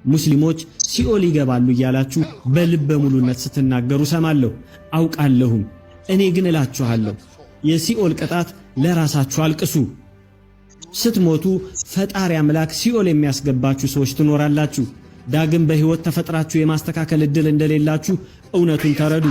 ሙስሊሞች ሲኦል ይገባሉ እያላችሁ በልበ ሙሉነት ስትናገሩ ሰማለሁ አውቃለሁም። እኔ ግን እላችኋለሁ የሲኦል ቅጣት ለራሳችሁ አልቅሱ። ስትሞቱ ፈጣሪ አምላክ ሲኦል የሚያስገባችሁ ሰዎች ትኖራላችሁ። ዳግም በሕይወት ተፈጥራችሁ የማስተካከል ዕድል እንደሌላችሁ እውነቱን ተረዱ።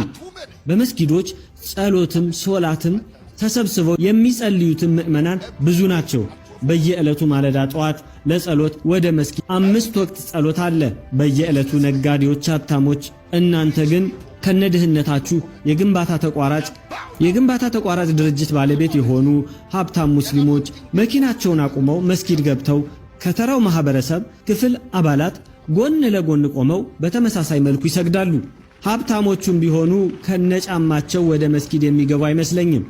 በመስጊዶች ጸሎትም ሶላትም ተሰብስበው የሚጸልዩትም ምእመናን ብዙ ናቸው። በየዕለቱ ማለዳ ጠዋት ለጸሎት ወደ መስጊድ 5 ወቅት ጸሎት አለ። በየዕለቱ ነጋዴዎች ሀብታሞች፣ እናንተ ግን ከነድህነታችሁ የግንባታ ተቋራጭ ድርጅት ባለቤት የሆኑ ሀብታም ሙስሊሞች መኪናቸውን አቁመው መስጊድ ገብተው ከተራው ማህበረሰብ ክፍል አባላት ጎን ለጎን ቆመው በተመሳሳይ መልኩ ይሰግዳሉ። ሀብታሞቹም ቢሆኑ ከነጫማቸው ወደ መስጊድ የሚገቡ አይመስለኝም።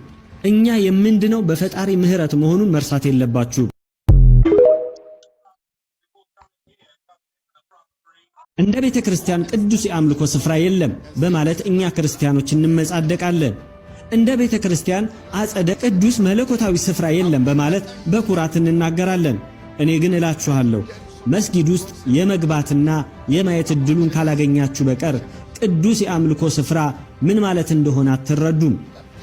እኛ የምንድነው በፈጣሪ ምህረት መሆኑን መርሳት የለባችሁ። እንደ ቤተ ክርስቲያን ቅዱስ የአምልኮ ስፍራ የለም በማለት እኛ ክርስቲያኖች እንመጻደቃለን። እንደ ቤተ ክርስቲያን አጸደ ቅዱስ መለኮታዊ ስፍራ የለም በማለት በኩራት እንናገራለን። እኔ ግን እላችኋለሁ መስጊድ ውስጥ የመግባትና የማየት ዕድሉን ካላገኛችሁ በቀር ቅዱስ የአምልኮ ስፍራ ምን ማለት እንደሆነ አትረዱም።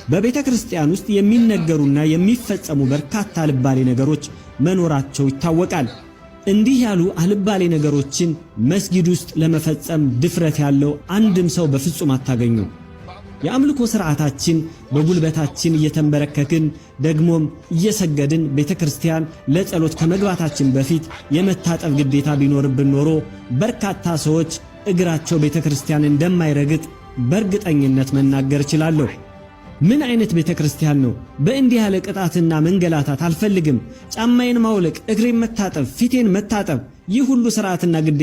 በቤተ ክርስቲያን ውስጥ የሚነገሩና የሚፈጸሙ በርካታ አልባሌ ነገሮች መኖራቸው ይታወቃል። እንዲህ ያሉ አልባሌ ነገሮችን መስጊድ ውስጥ ለመፈጸም ድፍረት ያለው አንድም ሰው በፍጹም አታገኙ። የአምልኮ ሥርዓታችን በጉልበታችን እየተንበረከክን ደግሞም እየሰገድን ቤተ ክርስቲያን ለጸሎት ከመግባታችን በፊት የመታጠብ ግዴታ ቢኖርብን ኖሮ በርካታ ሰዎች እግራቸው ቤተ ክርስቲያን እንደማይረግጥ በእርግጠኝነት መናገር እችላለሁ። ምን አይነት ቤተ ክርስቲያን ነው? በእንዲህ ያለ ቅጣትና መንገላታት አልፈልግም። ጫማዬን ማውለቅ፣ እግሬን መታጠብ፣ ፊቴን መታጠብ፣ ይህ ሁሉ ሥርዓትና ግዴታ